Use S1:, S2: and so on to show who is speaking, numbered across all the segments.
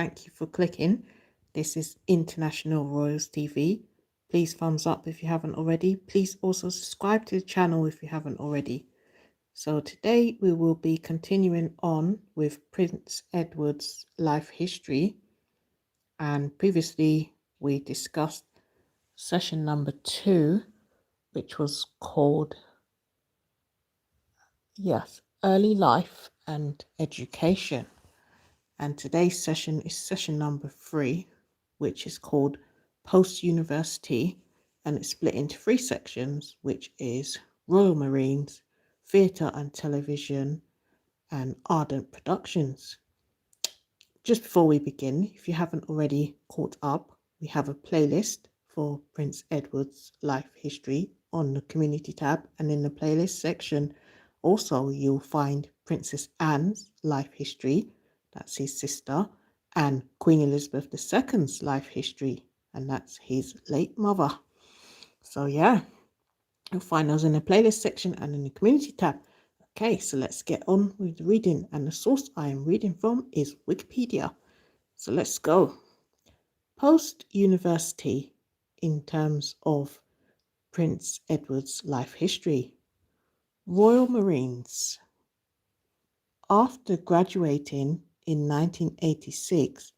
S1: Thank you for clicking. This is International Royals TV. Please thumbs up if you haven't already. Please also subscribe to the channel if you haven't already. So today we will be continuing on with Prince Edward's life history. And previously we discussed session number 2, which was called, Early Life and Education. And today's session is session number 3, which is called Post-University, and it's split into 3 sections, which is Royal Marines, Theatre and Television, and Ardent Productions. Just before we begin, if you haven't already caught up, we have a playlist for Prince Edward's life history on the community tab, and in the playlist section also you'll find Princess Anne's life history, that's his sister, and Queen Elizabeth II's life history, and that's his late mother. So yeah, you'll find those in the playlist section and in the community tab. Okay, so let's get on with the reading, and the source I am reading from is Wikipedia. So let's go. Post-university in terms of Prince Edward's life history. Royal Marines. After graduating in 1986,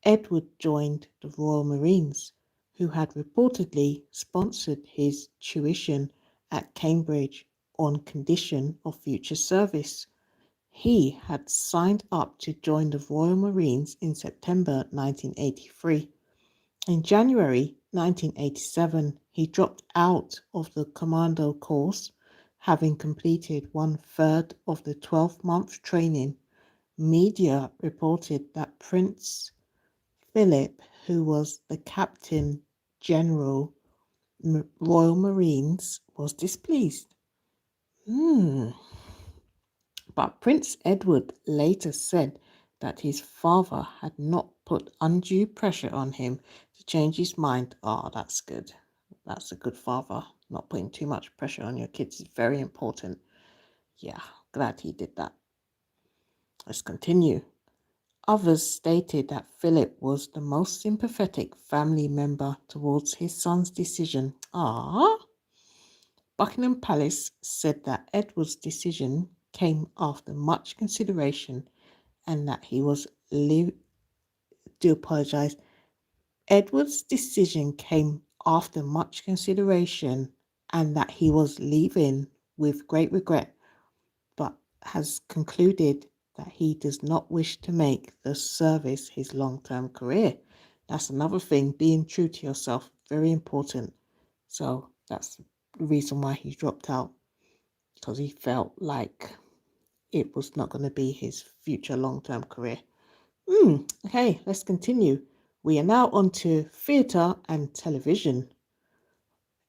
S1: Edward joined the Royal Marines, who had reportedly sponsored his tuition at Cambridge on condition of future service. He had signed up to join the Royal Marines in September 1983. In January 1987, he dropped out of the commando course, having completed 1/3 of the 12-month training. Media reported that Prince Philip, who was the Captain General Royal Marines, was displeased. But Prince Edward later said that his father had not put undue pressure on him to change his mind. Oh, that's good. That's a good father. Not putting too much pressure on your kids is very important. Yeah, glad he did that. Let's continue. Others stated that Philip was the most sympathetic family member towards his son's decision. Buckingham Palace said that Edward's decision came after much consideration and that he was Edward's decision came after much consideration and that he was leaving with great regret, but has concluded that he does not wish to make the service his long-term career. That's another thing, being true to yourself, very important. So that's the reason why he dropped out, because he felt like it was not going to be his future long-term career. Okay, let's continue. We are now on to theatre and television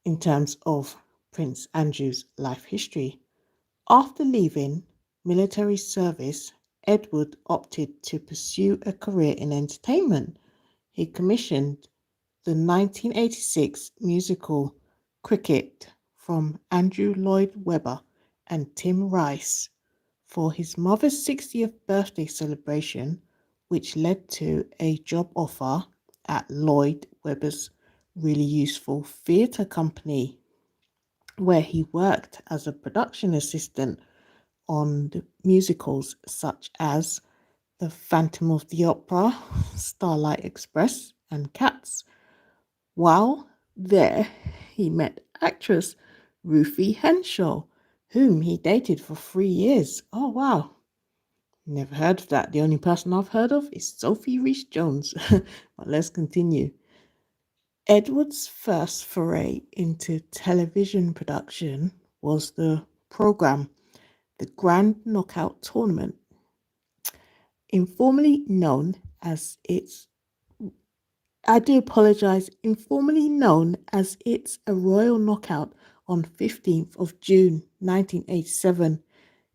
S1: in terms of Prince Andrew's life history. After leaving military service, Edward opted to pursue a career in entertainment. He commissioned the 1986 musical Cricket from Andrew Lloyd Webber and Tim Rice for his mother's 60th birthday celebration, which led to a job offer at Lloyd Webber's really useful theatre company, where he worked as a production assistant on the musicals such as The Phantom of the Opera, Starlight Express, and Cats. While there, he met actress Ruthie Henshaw, whom he dated for 3 years. Oh, wow. Never heard of that. The only person I've heard of is Sophie Rhys-Jones. But let's continue. Edward's first foray into television production was the program The Grand Knockout Tournament, informally known as its a Royal Knockout on 15th of June 1987,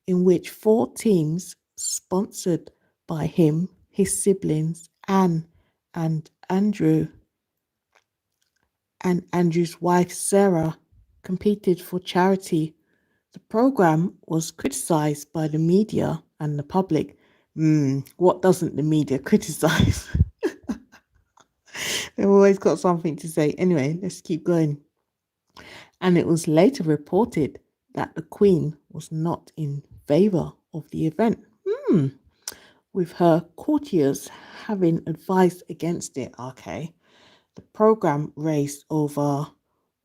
S1: in which 4 teams sponsored by him, his siblings, Anne and Andrew, and Andrew's wife Sarah, competed for charity. The program was criticized by the media and the public. What doesn't the media criticize? They've always got something to say. Anyway, let's keep going. And it was later reported that the Queen was not in favour of the event. With her courtiers having advised against it. Okay. The program raised over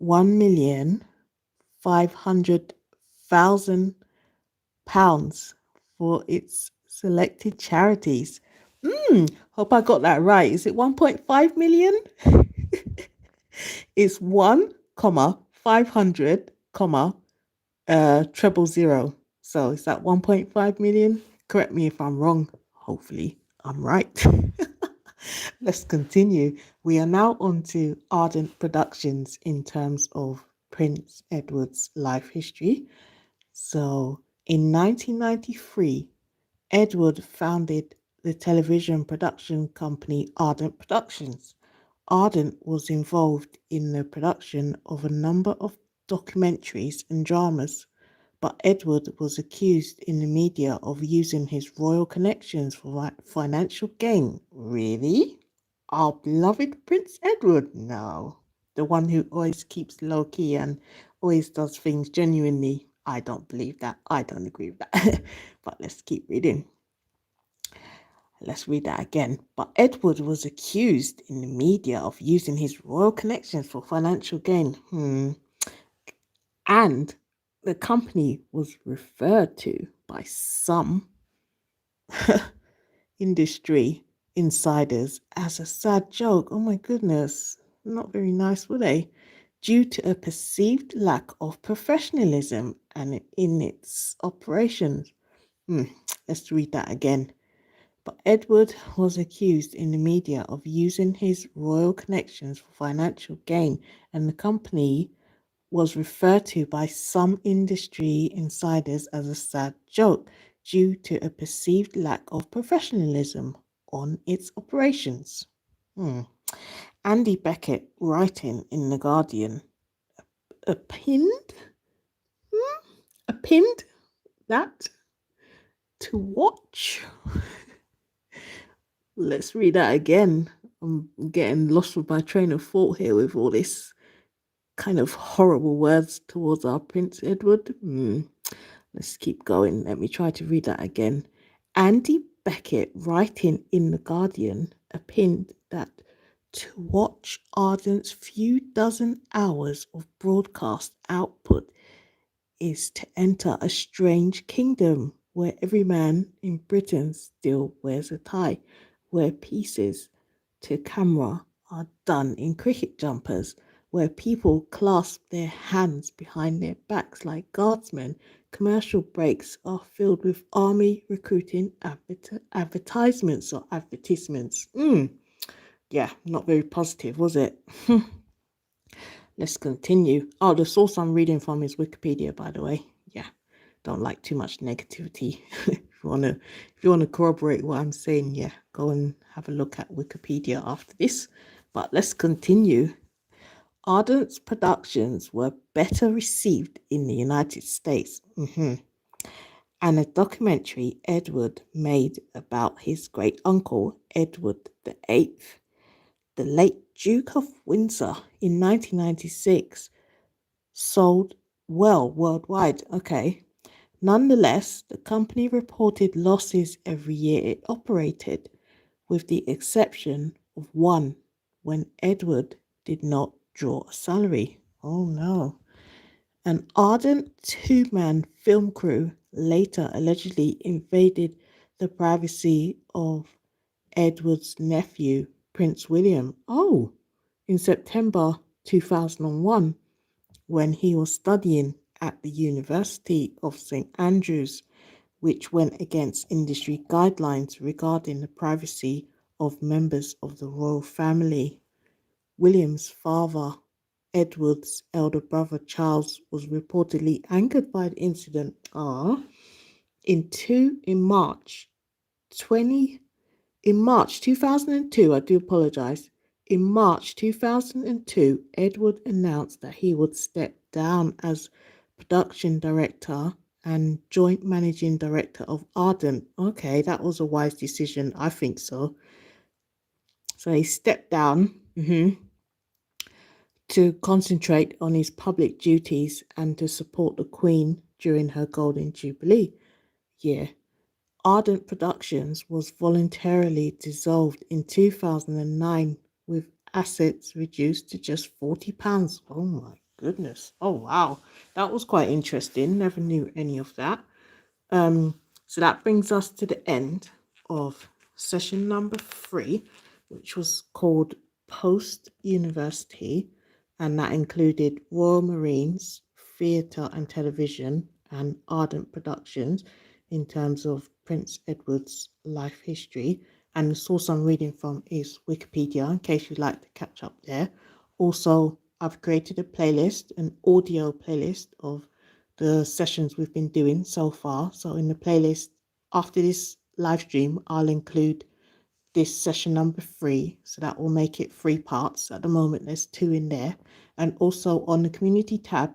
S1: 1,500,000 pounds for its selected charities. Hope I got that right. Is it 1.5 million? It's 1, comma 500, comma treble zero. So is that 1.5 million? Correct me if I'm wrong. Hopefully I'm right. Let's continue. We are now on to Ardent Productions in terms of Prince Edward's life history. So in 1993, Edward founded the television production company Ardent Productions. Ardent was involved in the production of a number of documentaries and dramas, but Edward was accused in the media of using his royal connections for financial gain. Really? Our beloved Prince Edward? No. The one who always keeps low key and always does things genuinely. I don't believe that. I don't agree with that. But let's keep reading. Let's read that again. But Edward was accused in the media of using his royal connections for financial gain. And the company was referred to by some industry insiders as a sad joke. Oh my goodness. Not very nice, were they? Due to a perceived lack of professionalism and in its operations. Let's read that again. But Edward was accused in the media of using his royal connections for financial gain, and the company was referred to by some industry insiders as a sad joke due to a perceived lack of professionalism on its operations. Andy Beckett, writing in The Guardian, opined that to watch. Let's read that again. I'm getting lost with my train of thought here with all this kind of horrible words towards our Prince Edward. Let's keep going. Let me try to read that again. Andy Beckett, writing in The Guardian, opined that to watch Ardent's few dozen hours of broadcast output is to enter a strange kingdom where every man in Britain still wears a tie, where pieces to camera are done in cricket jumpers, where people clasp their hands behind their backs like guardsmen. Commercial breaks are filled with army recruiting advertisements or advertisements. Yeah, not very positive, was it? Let's continue. Oh, the source I'm reading from is Wikipedia, by the way. Yeah, don't like too much negativity. If you wanna corroborate what I'm saying, yeah, go and have a look at Wikipedia after this. But let's continue. Ardent's productions were better received in the United States. And a documentary Edward made about his great uncle, Edward VIII, the late Duke of Windsor, in 1996, sold well worldwide. Okay. Nonetheless, the company reported losses every year it operated, with the exception of one when Edward did not draw a salary. Oh no. An ardent two-man film crew later allegedly invaded the privacy of Edward's nephew, Prince William. Oh, in September 2001, when he was studying at the University of St. Andrews, which went against industry guidelines regarding the privacy of members of the royal family. William's father, Edward's elder brother Charles, was reportedly angered by the incident. In March 2002, I do apologize. In March 2002, Edward announced that he would step down as production director and joint managing director of Ardent. Okay, that was a wise decision. I think so. So he stepped down Mhm. To concentrate on his public duties and to support the Queen during her Golden Jubilee year. Ardent Productions was voluntarily dissolved in 2009 with assets reduced to just £40. Oh my goodness. Oh wow. That was quite interesting. Never knew any of that. Um, so that brings us to the end of session number 3, which was called Post University, and that included Royal Marines, theatre and television, and Ardent Productions in terms of Prince Edward's life history. And the source I'm reading from is Wikipedia, in case you'd like to catch up there. Also, I've created a playlist, an audio playlist of the sessions we've been doing so far. So in the playlist after this live stream, I'll include this session number 3. So that will make it 3 parts. At the moment, there's 2 in there. And also on the community tab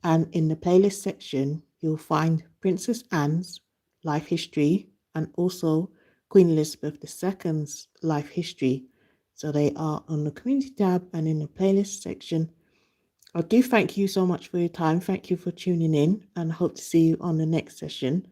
S1: and in the playlist section, you'll find Princess Anne's life history and also Queen Elizabeth II's life history. So they are on the community tab and in the playlist section. I do thank you so much for your time. Thank you for tuning in and hope to see you on the next session.